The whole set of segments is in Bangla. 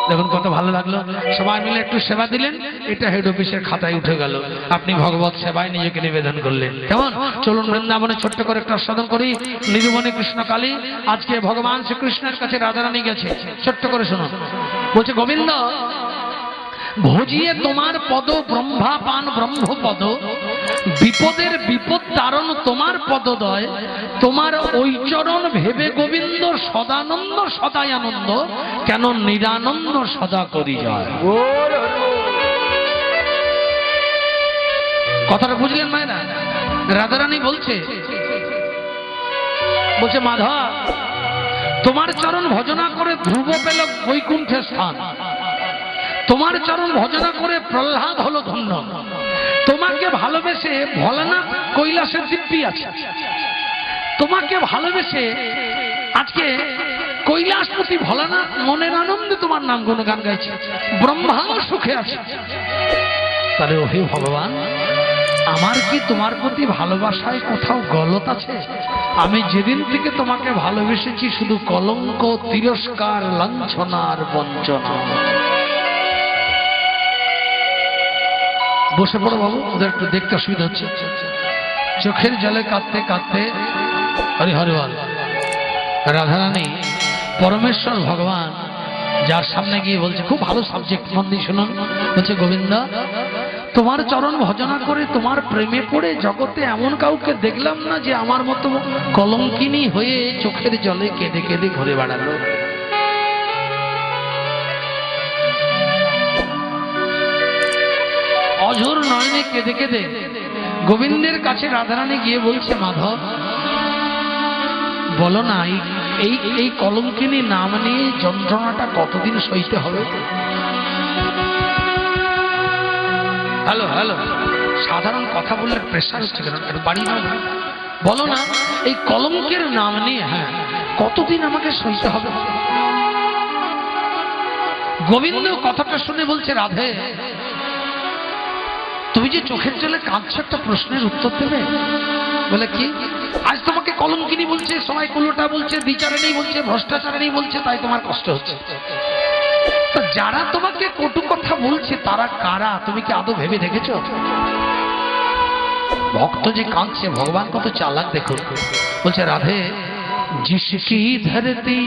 দেখুন কত ভালো লাগলো, সবাই মিলে একটু সেবা দিলেন, এটা হেড অফিসের খাতায় উঠে গেল। আপনি ভগবত সেবায় নিজেকে নিবেদন করলেন। কেমন? চলুন বৃন্দাবনে ছোট্ট করে একটু আস্বাদন করি। নিধুবনে কৃষ্ণকালী, আজকে ভগবান শ্রীকৃষ্ণের কাছে রাধারানী গেছে, ছোট্ট করে শুনুন। বলছে, গোবিন্দ ভজিয়ে তোমার পদ ব্রহ্মা পান ব্রহ্মপদ, বিপদের বিপদ তারণ তোমার পদদয়, তোমার ওই চরণ ভেবে গোবিন্দ সদানন্দ সদাই আনন্দ, কেন নিরানন্দ সদা করি যায়। কথাটা বুঝলেন মায়েরা? রাধারানী বলছে মাধব তোমার চরণ ভজনা করে ধ্রুব পেল বৈকুণ্ঠের স্থান, তোমার চরণ ভজনা করে প্রহ্লাদ হলো ধন্য, তোমাকে ভালোবেসে ভোলানাথ কৈলাসের দিব্যি আছে, তোমাকে ভালোবেসে আজকে কৈলাসপতি ভোলানাথ মনের আনন্দে তোমার নাম গুণগান গাইছে, ব্রহ্মাও সুখে আছে। তাহলে ওহে ভগবান, আমার কি তোমার প্রতি ভালোবাসায় কোথাও গলত আছে? আমি যেদিন থেকে তোমাকে ভালোবেসেছি শুধু কলঙ্ক, তিরস্কার, লাঞ্ছনা আর বঞ্চনা। বসে পড়ো বাবু, ওদের একটু দেখতে অসুবিধা হচ্ছে। চোখের জলে কাঁদতে কাঁদতে হরি হরি বল রাধারানী পরমেশ্বর ভগবান যার সামনে গিয়ে বলছে, খুব ভালো সাবজেক্ট, মন দিয়ে শুনুন। বলছে, গোবিন্দ তোমার চরণ ভজনা করে তোমার প্রেমে পড়ে জগতে এমন কাউকে দেখলাম না যে আমার মতো কলঙ্কিনী হয়ে চোখের জলে কেঁদে কেঁদে ঘুরে বেড়ালো। অঝোর নয়নে কেঁদে কেঁদে গোবিন্দের কাছে রাধারানী গিয়ে বলছে, মাধব বলো না, এই কলঙ্কিনী নাম নিয়ে যন্ত্রণাটা কতদিন সইতে হবে? হ্যালো হ্যালো, সাধারণ কথা বললে প্রেশার হচ্ছে কেন? বাড়ি না বলো না, এই কলঙ্কের নাম নিয়ে হ্যাঁ কতদিন আমাকে সইতে হবে? গোবিন্দ কথাটা শুনে বলছে, রাধে তুমি যে চোখের জলে কাঁদছো, একটা প্রশ্নের উত্তর দেবে? বলে, কি? আজ তোমাকে কলঙ্কিনী বলছে, সবাই কুলোটা বলছে, বিচারিণী বলছে, ভ্রষ্টাচারিণী বলছে, তাই তোমার কষ্ট হচ্ছে। তো যারা তোমাকে কটু কথা বলছে তারা কারা তুমি কি আদৌ ভেবে দেখেছ? ভক্ত যে কাঁদছে, ভগবান কত চালাক দেখো। বলছে, রাধে জিসকি ধরতি,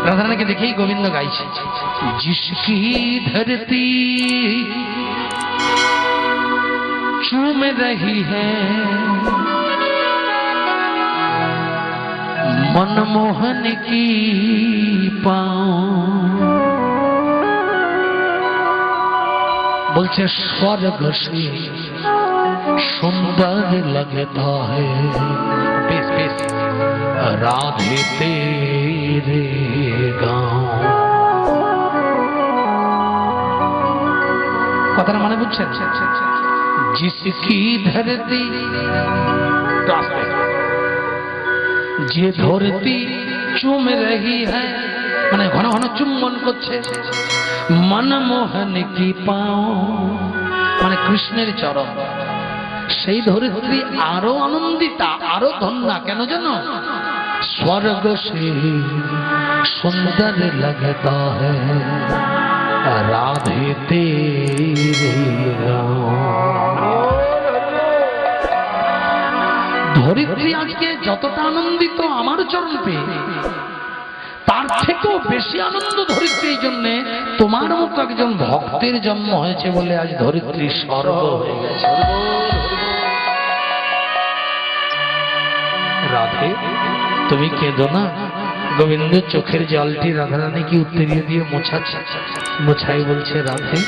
রাধারানীকে দেখেই গোবিন্দ গাইছে, জিসকি ধরতি चूम रही है मनमोहन की पाँव, बोलते स्वर्ग से सुंदर लगता है बेस बेस राधे तेरे गाँव। কথাটা মানে বুঝছেন? जिसकी धरती যে ধরতি চুম রহি হ্যায়, মানে ঘন ঘন চুম্বন করছে, মনমোহন কি পাও, মানে কৃষ্ণের চরণ, সেই ধরিত্রী আরো আনন্দিতা, আরো ধন্যা। কেন জানো? স্বর্গ সে সুন্দর लगता है राधे तेरे गाँव। ধরিত্রী আজকে যতটা আনন্দিত আমার চরণ পেয়ে, তার থেকেও বেশি আনন্দ ধরিত্রী এই জন্যে তোমার মতো একজন ভক্তের জন্ম হয়েছে বলে আজ ধরিত্রী স্বর্গ হয়ে গেছে। রাধে তুমি কেঁদো না। গোবিন্দ চোখের জলটি রাধারানী কি উত্তরিয়ে দিয়ে মোছাই বলছে, রাধে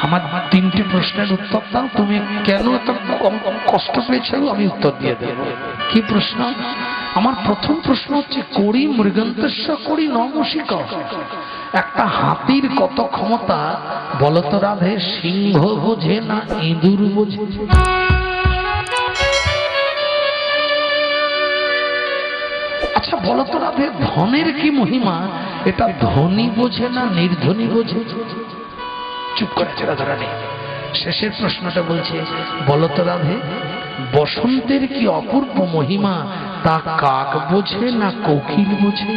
আমার তিনটি প্রশ্নের উত্তর দাও, তুমি কেন এত কষ্ট পেয়েছো আমি উত্তর দিয়ে দেব। কি প্রশ্ন? আমার প্রথম প্রশ্ন হচ্ছে, করি মৃগন্তস্য করি নমসিক, একটা হাতির কত ক্ষমতা বলতো রাধে? সিংহ বোঝে না ইঁদুর বোঝে? আচ্ছা বলতো রাধে, ধনের কি মহিমা এটা ধনী বোঝে না নির্ধনী বোঝে? চুপ করেছে রাধারানী। শেষের প্রশ্নটা বলছে, বলতো রাধে বসন্তের কি অপূর্ব মহিমা তা কাক বোঝে না কোকিল বোঝে?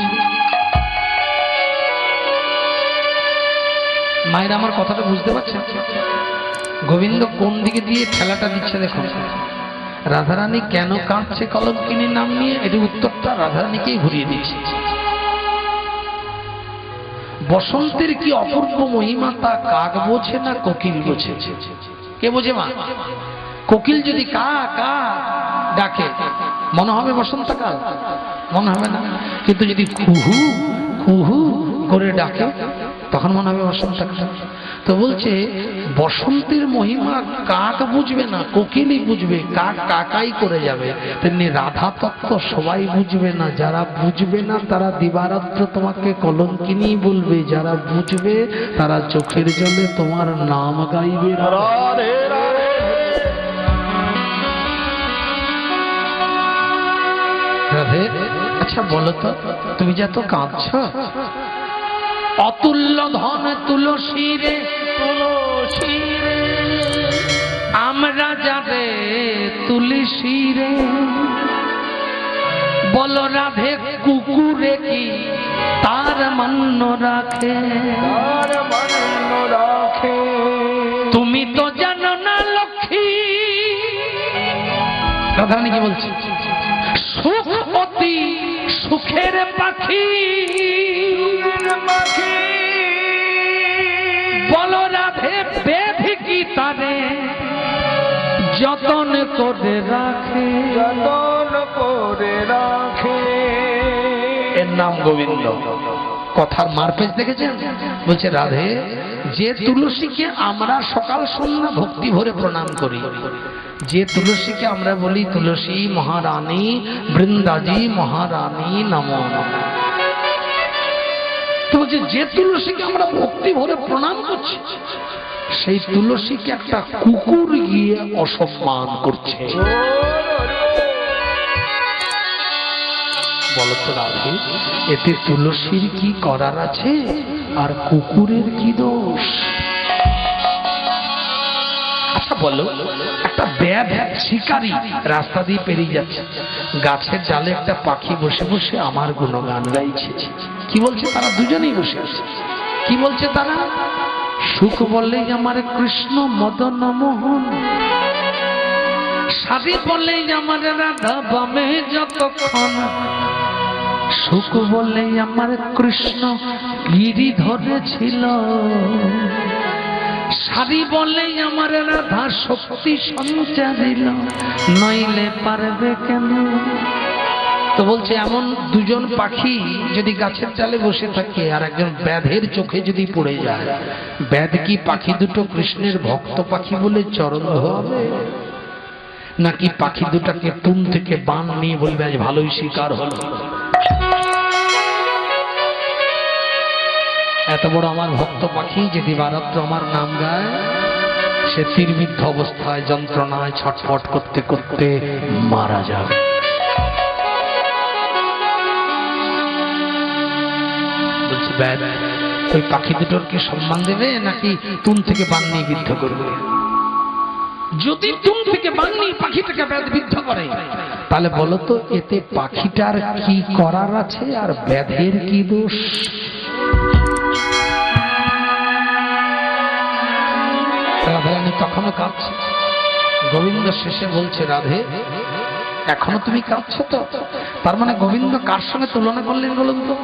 মায়েরা আমার কথাটা বুঝতে পারছেন? গোবিন্দ কোন দিকে দিয়ে ঠেলাটা দিচ্ছে দেখুন। রাধারানী কেন কাঁদছে কলঙ্কিনীর নাম নিয়ে, এটি উত্তরটা রাধারানীকেই ঘুরিয়ে দিচ্ছে। বসন্তের কি অপূর্ব মহিমা তা কাক বোঝে না কোকিল বোঝে? কে বোঝে মা? কোকিল যদি কা কা ডাকে মনে হবে বসন্তকাল? মনে হবে না। কিন্তু যদি কুহু কুহু করে ডাকে তখন মনে হবে বসন্তকাল। তো বলছে বসন্তের মহিমা কাক বুঝবে না, কোকিলই বুঝবে। কাক কাকাই করে যাবে। তেমনি রাধা তত্ত্ব সবাই বুঝবে না। যারা বুঝবে না তারা দিবারাত্র তোমাকে কলঙ্কিনী বলবে, যারা বুঝবে তারা চোখের জলে তোমার নাম গাইবে। রাধে রাধে। রাধে। আচ্ছা বলো তো, তুমি যে এত কাঁদছ, অতুল্য ধন তুলসী রে তুলসী রে আমরা যাবে তুলসী রে, বলো রাধে কুকুরে কি তার মান্য রাখে? তার মান্য রাখে। তুমি তো জানো না লক্ষ্মী। রাধারানী কি বলছে? সুখ অতি সুখের পাখি বলো রাধে বেধি কি তারে যতন করে রাখে, যতন করে রাখে। এর নাম গোবিন্দ। কথার মারপেজ দেখেছেন? বলছে রাধে যে তুলসীকে আমরা সকাল সন্ধ্যা ভক্তি ভরে প্রণাম করি, যে তুলসীকে আমরা বলি তুলসী মহারানী বৃন্দাজি মহারানী নমো নমঃ, তো বলছে যে তুলসীকে আমরা ভক্তি ভরে প্রণাম করছি সেই তুলসীকে একটা কুকুর গিয়ে অসম্মান করছে। বলতো রাধে এতে তুলসীর কি করার আছে আর কুকুরের কি দোষ? আচ্ছা বলো, একটা ব্যাধ শিকারী রাস্তা দিয়ে পেরিয়ে যাচ্ছে, গাছের ডালে একটা পাখি বসে বসে আমার গুণগান গাইছে। কি বলছে তারা? দুজনেই বসে আছে। কি বলছে তারা? সুখ বললেই আমার কৃষ্ণ মদন মোহন, সাধী বললেই আমার রাধা বামে যতক্ষণ, সুখ বললেই আমার কৃষ্ণ গিরি ধরেছিল, সাধী বললেই আমার রাধা শক্তি সঞ্চারিল, নইলে পারবে কেন? তো বলছে এমন দুজন পাখি যদি গাছের ডালে বসে থাকে আর একজন ব্যাধের চোখে যদি পড়ে যায়, ব্যাধ কি পাখি দুটো কৃষ্ণের ভক্ত পাখি বলে চরণ ধোয়াবে, নাকি পাখি দুটাকে তুম থেকে বান নিয়ে বলবে আজ ভালোই শিকার হলো? এত বড় আমার ভক্ত পাখি যে দিবারাত্র আমার নাম গায়, সে তীরবিদ্ধ অবস্থায় যন্ত্রণায় ছটফট করতে করতে মারা যাবে। বলছি ব্যাধ ওই পাখি দুটোর কি সম্মান দেবে নাকি তুম থেকে বান নিয়ে বিদ্ধ করবে? যদি তুম থেকে বান নিয়ে পাখিটাকে ব্যাধ বিদ্ধ করে তাহলে বলো তো এতে পাখিটার কি করার আছে আর ব্যাধের কি দোষ? রাধারানী তখনও কাঁদছে। গোবিন্দ শেষে বলছে রাধে এখনো তুমি কাঁদছো তো? তার মানে গোবিন্দ কার সঙ্গে তুলনা করলেন বলুন তো?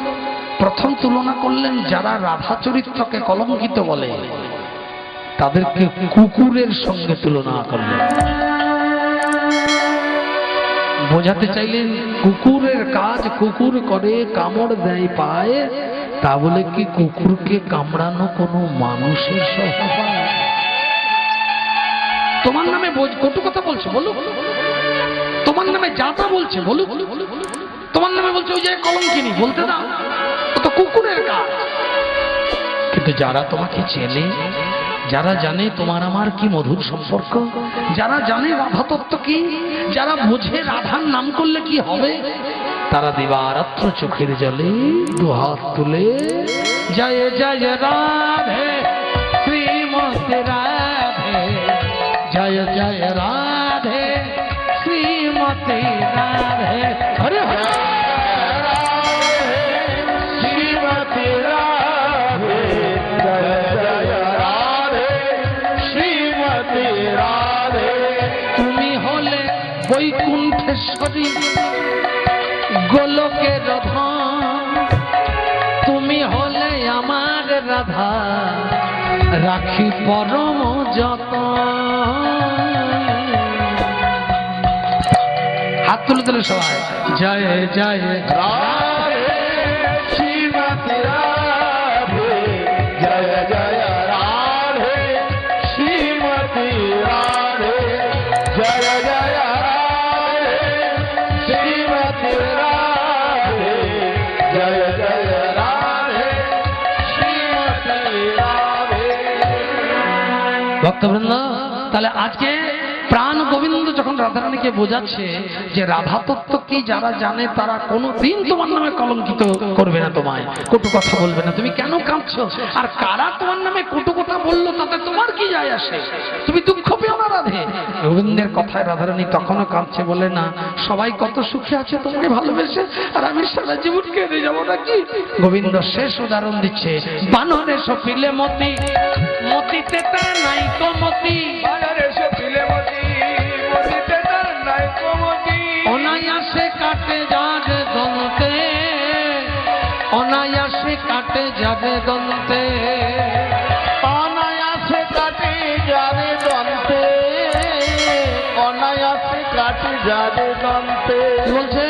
প্রথম তুলনা করলেন যারা রাধা চরিত্রকে কলঙ্কিত বলে তাদেরকে কুকুরের সঙ্গে তুলনা করলেন। বোঝাতে চাইলেন কুকুরের কাজ কুকুর করে, কামড় দেয় পায়, তা বলে কি কুকুরকে কামড়ানো কোনো মানুষের স্বভাব? তোমার নামে কটু কথা বলছে বলো, তোমার নামে যা তা বলছে বলো, তোমার নামে বলছে ওই যে কলঙ্কিনী, বলতে দাও, ও তো কুকুরের কাজ। কিন্তু যারা তোমাকে চেনে, যারা জানে তোমার আমার কি মধুর সম্পর্ক, যারা জানে রাধা তত্ত্ব কি, যারা বোঝে রাধার নাম করলে কি হবে, তারা দিবারাত্র চোখের জলে দুহাত তুলে জয় জয় রাধে শ্রীমতী রাধে, জয় জয় রাধে শ্রীমতী রাধে, হরে হরে শ্রীমতী রাধে, জয় জয় ঈশ্বরী গোলকের ধন, তুমি হলে আমার রাধা, রাখি পরম যতন। হাত তুলে তুলে সবাই জয় জয় রাধে শ্রীমতী রাধে, জয় জয় রাধে শ্রীমতী রাধে, জয় জয় রাধে শ্রীমতী রাধে, জয় জয় রাধে শ্রীমতী রাধে। ভক্তবৃন্দ, তাহলে আজকে প্রাণ গোবিন্দ যখন রাধারানীকে বোঝাচ্ছে যে রাধা তত্ত্ব কি যারা জানে তারা কোনোদিন তোমার নামে কলঙ্কিত করবে না, তোমায় কটু কথা বলবে না, তুমি কেন কাঁদছো? আর কারা তোমার নামে কটু কথা বললো তাতে তোমার কি যায় আসে? তুমি দুঃখ পেও না রাধে। গোবিন্দের কথায় রাধারানী তখনও কাঁদছে, বলে না সবাই কত সুখে আছে তোমাকে ভালোবেসে, আর আমি সারা জীবন কেঁদে যাবো নাকি? গোবিন্দ শেষ উদাহরণ দিচ্ছে, বানরে সপিলে মতি, মতিতে তার নাই তো মতি, বানরে সপিলে মতি, মতিতে তার নাই তো মতি, অনায়াসে কাটে যাবে দন্তে, অনায়াসে কাটে যাবে দন্তে, অনায়াসে কাটে যাবে দন্তে, অনায়াসে কাটে যাবে দন্তে। কি বলছে?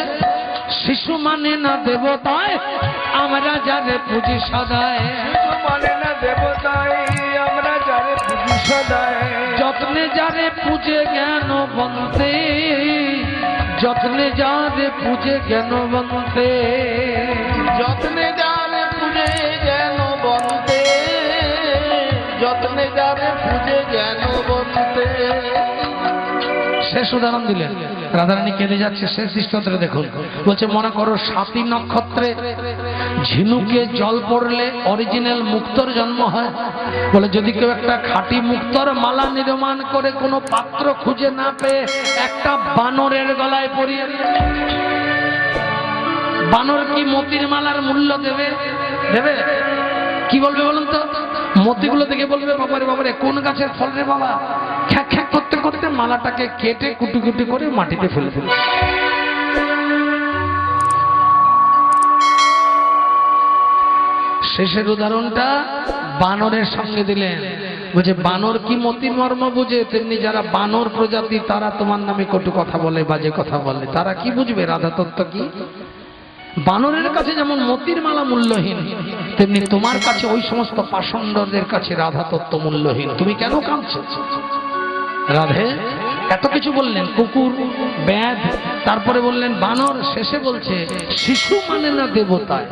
শিশু মানে না দেবতায়, আমরা যারে পুজি সদায়, শিশু মানে না দেবতাই, আমরা যারে পুজি সদায়, যত্নে যারে পূজে জ্ঞান বন্তে, যত্নে যারে পূজে জ্ঞান বন্তে, যত্নে যারে পুজে জ্ঞান বন্তে, যত্নে যারে পুজে জ্ঞান বন্তে। শেষ উদাহরণ দিলেন, রাধারানী কেঁদে যাচ্ছে, শেষ দৃষ্টান্তরে দেখুন, বলছে মনে করো ৭ই নক্ষত্রে ঝিনুকে জল পড়লে অরিজিনাল মুক্তর জন্ম হয়। বলে যদি কেউ একটা খাঁটি মুক্তর মালা নির্মাণ করে কোনো পাত্র খুঁজে না পেয়ে একটা বানরের গলায় পরিয়ে দিল, বানর কি মতির মালার মূল্য দেবে? দেবে? কি বলবে বলুন তো? মতিগুলো দেখে বলবে বাবারে বাবারে কোন গাছের ফল রে বাবা, খ্যাক খ্যাক করতে করতে মালাটাকে কেটে কুটি কুটি করে মাটিতে ফেলে দিল। শেষের উদাহরণটা বানরের সঙ্গে দিলেন, বুঝে বানর কি মতির মর্ম বুঝে, তেমনি যারা বানর প্রজাতি তারা তোমার নামে কটু কথা বলে, বাজে কথা বলে, তারা কি বুঝবে রাধা তত্ত্ব কি? বানরের কাছে যেমন মতির মালা মূল্যহীন, তেমনি তোমার কাছে ওই সমস্ত পাষণ্ডদের কাছে রাধা তত্ত্ব মূল্যহীন। তুমি কেন কাঁদছো? রাধে এত কিছু বললেন, কুকুর, ব্যাধ, তারপরে বললেন বানর, শেষে বলছে শিশু মানে না দেবতায়।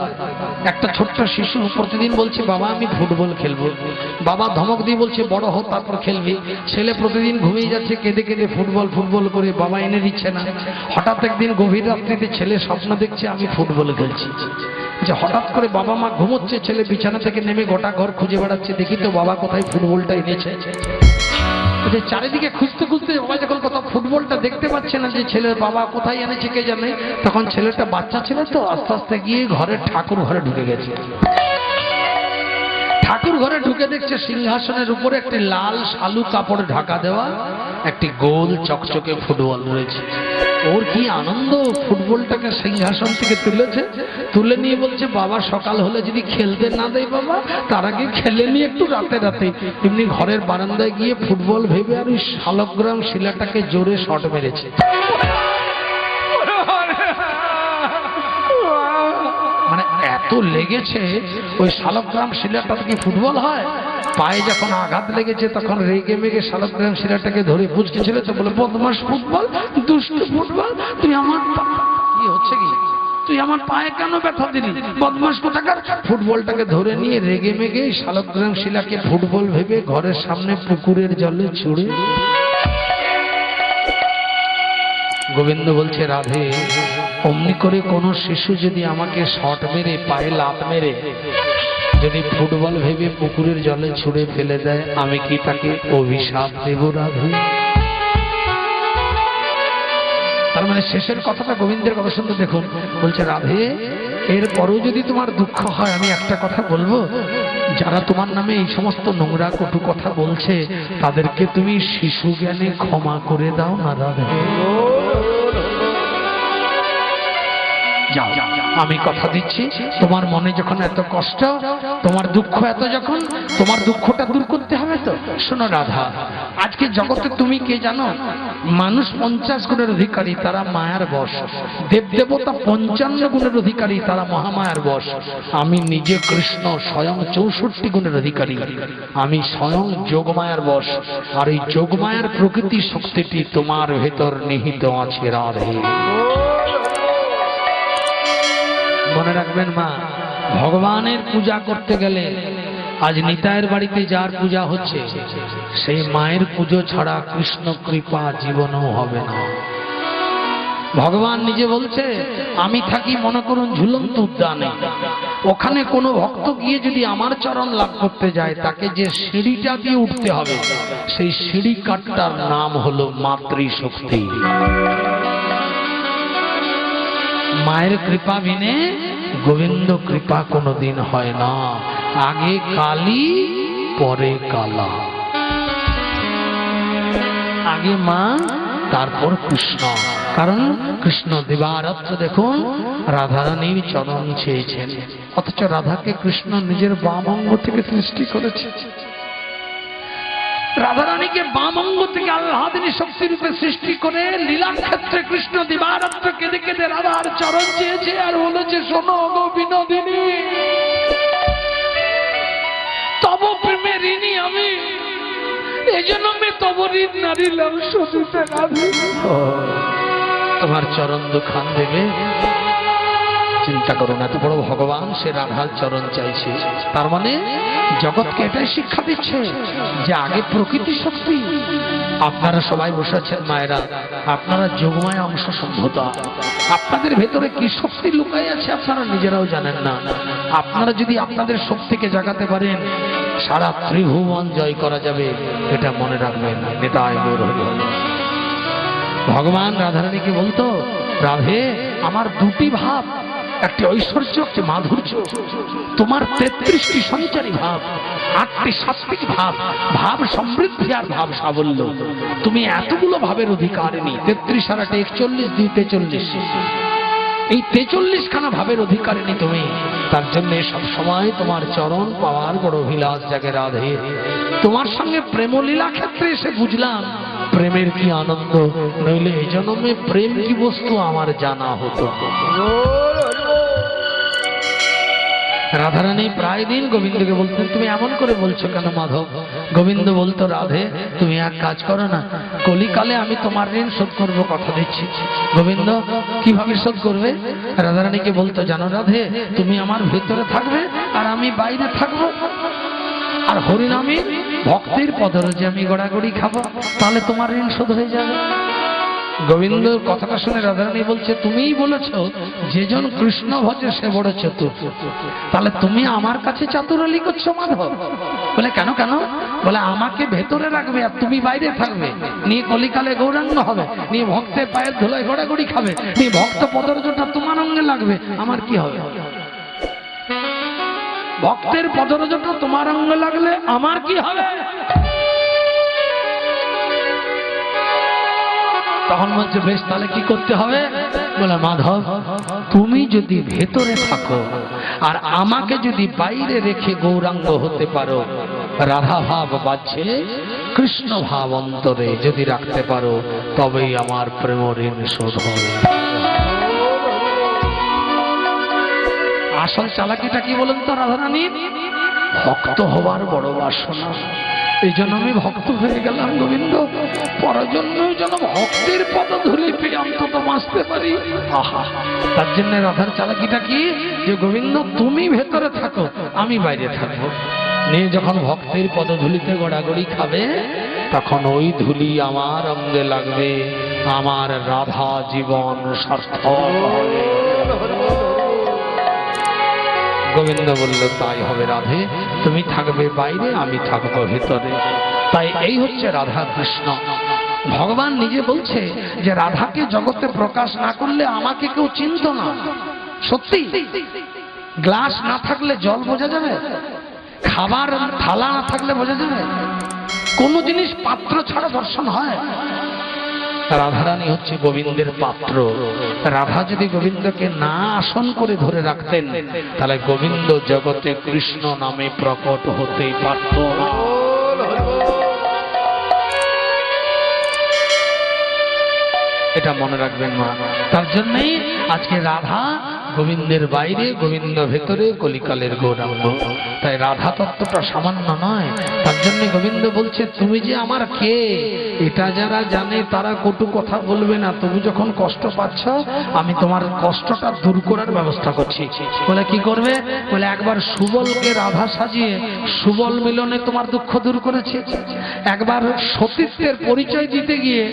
একটা ছোট্ট শিশু প্রতিদিন বলছে বাবা আমি ফুটবল খেলবো, বাবা ধমক দিয়ে বলছে বড় হো তারপর খেলবি। ছেলে প্রতিদিন ঘুমিয়ে যাচ্ছে কেঁদে কেঁদে ফুটবল ফুটবল করে, বাবা এনে দিচ্ছে না। হঠাৎ একদিন গভীর রাত্রিতে ছেলে স্বপ্ন দেখছে আমি ফুটবল খেলছি, যে হঠাৎ করে বাবা মা ঘুমোচ্ছে, ছেলে বিছানা থেকে নেমে গোটা ঘর খুঁজে বেড়াচ্ছে, দেখি তো বাবা কোথায় ফুটবলটা এনেছে। চারিদিকে খুঁজতে খুঁজতে বাবা যখন কোথাও ফুটবলটা দেখতে পাচ্ছে না যে ছেলের বাবা কোথায় এনেছে কে জানে, তখন ছেলেটা বাচ্চা ছিল তো আস্তে আস্তে গিয়ে ঘরের ঠাকুর ঘরে ঢুকে গেছে। ঠাকুর ঘরে ঢুকে দেখছে সিংহাসনের উপরে একটি লাল শালু কাপড়ে ঢাকা দেওয়া একটি গোল চকচকে ফুটবল রয়েছে। ওর কি আনন্দ, ফুটবলটাকে সিংহাসন থেকে তুলেছে, তুলে নিয়ে বলছে বাবা সকাল হলে যদি খেলতে না দেয় বাবা, তার আগে খেলে নিয়ে একটু রাতে রাতে। এমনি ঘরের বারান্দায় গিয়ে ফুটবল ভেবে আর ওই শালগ্রাম শিলাটাকে জোরে শট মেরেছে। মানে এত লেগেছে, ওই শালগ্রাম শিলাটা কি ফুটবল হয়? পায়ে যখন আঘাত লেগেছে তখন রেগে মেগে শালগ্রাম শিলাটাকে ধরে বুঝকে ছিল তো, বলে বদমাস ফুটবল, দুষ্ট ফুটবল, তুই আমার কি হচ্ছে কি, তুই আমার পায়ে কেন ব্যথা দিলি, বদমাস কোথাকার। ফুটবলটাকে ধরে নিয়ে রেগে মেগে শালগ্রাম শিলাকে ফুটবল ভেবে ঘরের সামনে পুকুরের জলে ছুড়ে। গোবিন্দ বলছে রাধে অমনি করে কোন শিশু যদি আমাকে শট মেরে পায়ে লাত মেরে যদি ফুটবল ভেবে পুকুরের জলে ছুড়ে ফেলে দেয়, আমি কি তাকে অভিশাপ দেব রাধে? তার মানে শেষের কথাটা গোবিন্দের কথা শুনতে দেখুন, বলছে রাধে এরপরও যদি তোমার দুঃখ হয় আমি একটা কথা বলবো, যারা তোমার নামে এই সমস্ত নোংরা কটু কথা বলছে তাদেরকে তুমি শিশু জ্ঞানে ক্ষমা করে দাও না রাধে। যাও, আমি কথা দিচ্ছি, তোমার মনে যখন এত কষ্ট, তোমার দুঃখ এত, যখন তোমার দুঃখটা দূর করতে হবে তো। শোনো রাধা, আজকে জগতে তুমি কে জানো? মানুষ 50 গুণের অধিকারী, তারা মায়ার বশ। দেবদেবতা 55 গুণের অধিকারী, তারা মহামায়ার বশ। আমি নিজে কৃষ্ণ স্বয়ং 64 গুণের অধিকারী, আমি স্বয়ং যোগমায়ার বশ। আর এই যোগমায়ার প্রকৃতি শক্তিটি তোমার ভেতর নিহিত আছে রাধে। মনে রাখবেন মা, ভগবানের পূজা করতে গেলে আজ নিতাইয়ের বাড়িতে যার পূজা হচ্ছে, সেই মায়ের পুজো ছাড়া কৃষ্ণ কৃপা জীবনও হবে না। ভগবান নিজে বলছে, আমি থাকি মনে করুন ঝুলন্ত উদ্যানে, ওখানে কোনো ভক্ত গিয়ে যদি আমার চরণ লাভ করতে যায়, তাকে যে সিঁড়িটা দিয়ে উঠতে হবে, সেই সিঁড়ি কাঠটার নাম হলো মাতৃশক্তি। মায়ের কৃপা বিনে গোবিন্দ কৃপা কোনোদিন হয় না। আগে কালী, পরে কালা। আগে মা, তারপর কৃষ্ণ। কারণ কৃষ্ণ দিবারাত্র দেখুন রাধারানীর চরণ চেয়েছেন, অথচ রাধাকে কৃষ্ণ নিজের বাম অঙ্গ থেকে সৃষ্টি করেছে। রাধারানীকে বাম অঙ্গ থেকে আল্লাদিনী শক্তি রূপে সৃষ্টি করে লীলা ক্ষেত্রে কৃষ্ণ দিবারাত্র কেঁদে কেঁদে রাধার চরণ চেয়েছে আর বলেছে, শোনো গো বিনোদিনী, তব প্রেমে ঋণী আমি, এই জন্য আমি তব ঋণ নারিলাম শুধুতে রাধে। তোমার চরণ দুখান দেবে, চিন্তা করো না, এত বড় ভগবান, সে রাধার চরণ চাইছে। তার মানে জগৎকে এটাই শিক্ষা দিচ্ছে যে আগে প্রকৃতি শক্তি। আপনারা সবাই বসে আছেন মায়েরা, আপনারা যোগমায়া অংশ সম্ভূতা। আপনাদের ভেতরে কি শক্তি লুকাই আছে আপনারা নিজেরাও জানেন না। আপনারা যদি আপনাদের শক্তিকে জাগাতে পারেন, সারা ত্রিভুবন জয় করা যাবে, এটা মনে রাখবেন। নিতাই গৌর হরি। ভগবান রাধারানীকে বলতো, রাধে আমার দুটি ভাব, একটি ঐশ্বর্য, একটি মাধুর্য। তোমার 33টি সঞ্চারী ভাব, 8টি সাত্বিক ভাব, ভাব সমৃদ্ধি আর ভাব সাবল্য। তুমি এতগুলো ভাবের অধিকারিণী। 33 আর 8 41, 2 43, এই 43 খানা ভাবের অধিকারিণী তুমি। তার জন্য সব সময় তোমার চরণ পাওয়ার বড় অভিলাষ জাগে রাধে। তোমার সঙ্গে প্রেমলীলা ক্ষেত্রে এসে বুঝলাম প্রেমের কি আনন্দ, নইলে এই জন্মে প্রেম কি বস্তু আমার জানা হতো। রাধারানী প্রায় দিন গোবিন্দকে বলতেন, তুমি এমন করে বলছো কেন মাধব? গোবিন্দ বলতো, রাধে তুমি এক কাজ করো না, কলিকালে আমি তোমার ঋণ শোধ করবো, কথা দিচ্ছি। গোবিন্দ কিভাবে শোধ করবে? রাধারানীকে বলতো, জানো রাধে, তুমি আমার ভেতরে থাকবে আর আমি বাইরে থাকবো, আর হরিনামী ভক্তির পদরজে আমি গড়াগড়ি খাবো, তাহলে তোমার ঋণ শোধ হয়ে যাবে। গোবিন্দ কথাটা শুনে রাধারানী বলছে, তুমিই বলেছো যেজন কৃষ্ণ ভজে সে বড় চতুর, তাহলে তুমি আমার কাছে চাতুরালি করছো মাধব? বলে কেন কেন? বলে আমাকে ভেতরে রাখবে আর তুমি বাইরে থাকবে, নিয়ে কলিকালে গৌরাঙ্গ হবে, নিয়ে ভক্তের পায়ের ধুলায় গড়াগড়ি খাবে, নিয়ে ভক্ত পদরজটা তোমার অঙ্গে লাগবে, আমার কি হবে? ভক্তের পদরজটা তোমার অঙ্গে লাগলে আমার কি হবে? তখন বলছে, বেশ তাহলে কি করতে হবে? বলে মাধব, তুমি যদি ভেতরে থাকো আর আমাকে যদি বাইরে রেখে গৌরাঙ্গ হতে পারো, রাধা ভাব বাজছে, কৃষ্ণ ভাব অন্তরে যদি রাখতে পারো, তবেই আমার প্রেম ঋণ শোধ হবে। আসল চালাকিটা কি বলেন তো রাধারানী? ভক্ত হবার বড় বাসনা। এই জন্য আমি ভক্ত হয়ে গেলাম গোবিন্দ, পরজন্মেও যেন ভক্তের পদধূলি পেয়ে অন্তত বাঁচতে পারি। আহা, তার জন্য রাধার চালাকিটা কি? যে গোবিন্দ তুমি ভেতরে থাকো, আমি বাইরে থাকবো, নিয়ে যখন ভক্তের পদধূলিতে গড়াগড়ি খাবে, তখন ওই ধুলি আমার অঙ্গে লাগবে, আমার রাধা জীবন সার্থক হবে। গোবিন্দ বলল, তাই হবে রাধে, তুমি থাকবে বাইরে, আমি থাকবো ভেতরে। তাই এই হচ্ছে রাধা কৃষ্ণ। ভগবান নিজে বলছে যে রাধাকে জগতে প্রকাশ না করলে আমাকে কেউ চিনত না। সত্যি, গ্লাস না থাকলে জল বোঝা যাবে? খাবার থালা না থাকলে বোঝা যাবে? কোন জিনিস পাত্র ছাড়া দর্শন হয়? রাধারানী হচ্ছে গোবিন্দের পাত্র। রাধা যদি গোবিন্দকে না আসন করে ধরে রাখতেন তাহলে গোবিন্দ জগতে কৃষ্ণ নামে প্রকট হতেই পারত না। এটা মনে রাখবেন মা। তার জন্যই আজকে রাধা গোবিন্দের বাইরে, গোবিন্দ ভেতরে, কলিকালের গৌরাঙ্গ। তাই রাধা তত্ত্বটা সামান্য নয়। তার জন্য গোবিন্দ বলছে তুমি যে আমার কে এটা যারা জানে তারা কটু কথা বলবে না। তুমি যখন কষ্ট পাচ্ছ আমি তোমার কষ্টটা দূর করার ব্যবস্থা করছি। বলে কি করবে? বলে একবার সুবলকে রাধা সাজিয়ে সুবল মিলনে তোমার দুঃখ দূর করেছে। একবার সতীত্বের পরিচয় দিতে গিয়ে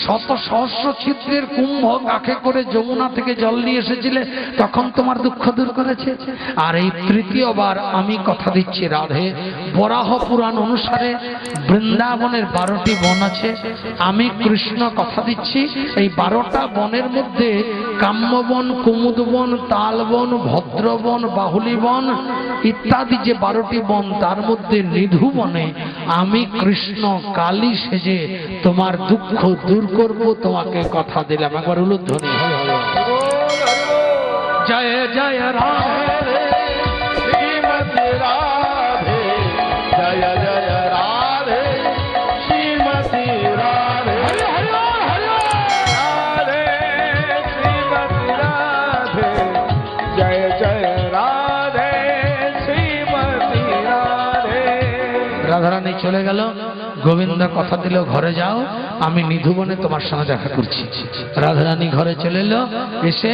শত সহস্র ছিদ্রের কুম্ভ কাকে করে যমুনা থেকে জল নিয়ে এসেছিলে, তখন তোমার দুঃখ দূর করেছে। আর এই তৃতীয়বার আমি কথা দিচ্ছি রাধে, বরাহ পুরাণ অনুসারে বৃন্দাবনের 12টি বন আছে। আমি কৃষ্ণ কথা দিচ্ছি এই 12টা বনের মধ্যে কাম্যবন, কুমুদবন, তালবন, ভদ্রবন, বাহুলী বন ইত্যাদি যে 12টি বন, তার মধ্যে নিধুবনে আমি কৃষ্ণ কালী সেজে তোমার দুঃখ দূর করব, তোমাকে কথা দিলাম। একবার উলুধ্বনি জয় জয় রাধে শ্রীমতী রাধে, জয় জয় রাধে শ্রীমতী রাধে, রাধে শ্রীমতী রাধে, জয় জয় রাধে শ্রীমতী রাধে। রাধারানী চলে গেল। গোবিন্দ কথা দিল ঘরে যাও, আমি নিধুবনে তোমার সঙ্গে দেখা করছি। রাধারানী ঘরে চলে এলো। এসে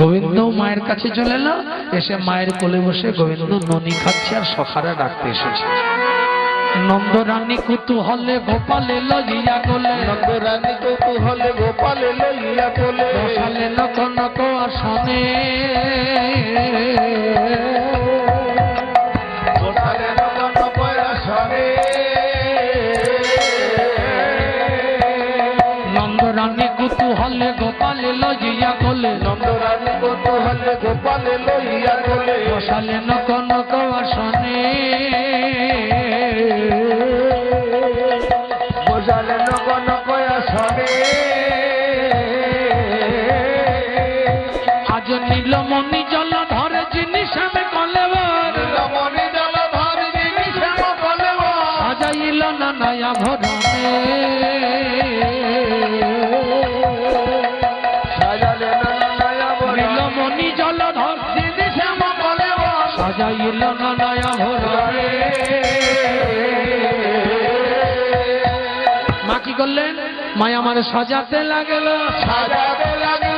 গোবিন্দ মায়ের কাছে চলে এলো। এসে মায়ের কোলে বসে গোবিন্দ ননি খাচ্ছে আর সখারা ডাকতে এসেছে। নন্দরানী কুতূহলে গোপালে লইয়া কোলে, নন্দরানী কৌতূহলে গোপালে লইয়া কোলে, বসালে নক নক আসনে, বসালে নক নক আসনে। নন্দরানী কুতূহলে গোপালে লইয়া কোলে, নন্দরানী কৌতূহলে গোপালে লইয়া কোলে, বসালে নক নক আসনে, বসালে নক নক আসনে। আজ নীলমণি জল ধরে জিনিস আমি কলেবর, নীলমণি জলধর যিনি শ্যাম কলেবর, সাজাইল না নয়া ভরণে, সাজালে নয়া বরণে। নীলমণি জল ধর যিনি শ্যাম কলেবর, সাজাইল না নয়া ভরণে। মা কি করলেন? মায়া আমার সাজাতে লাগলো, সাজাতে লাগে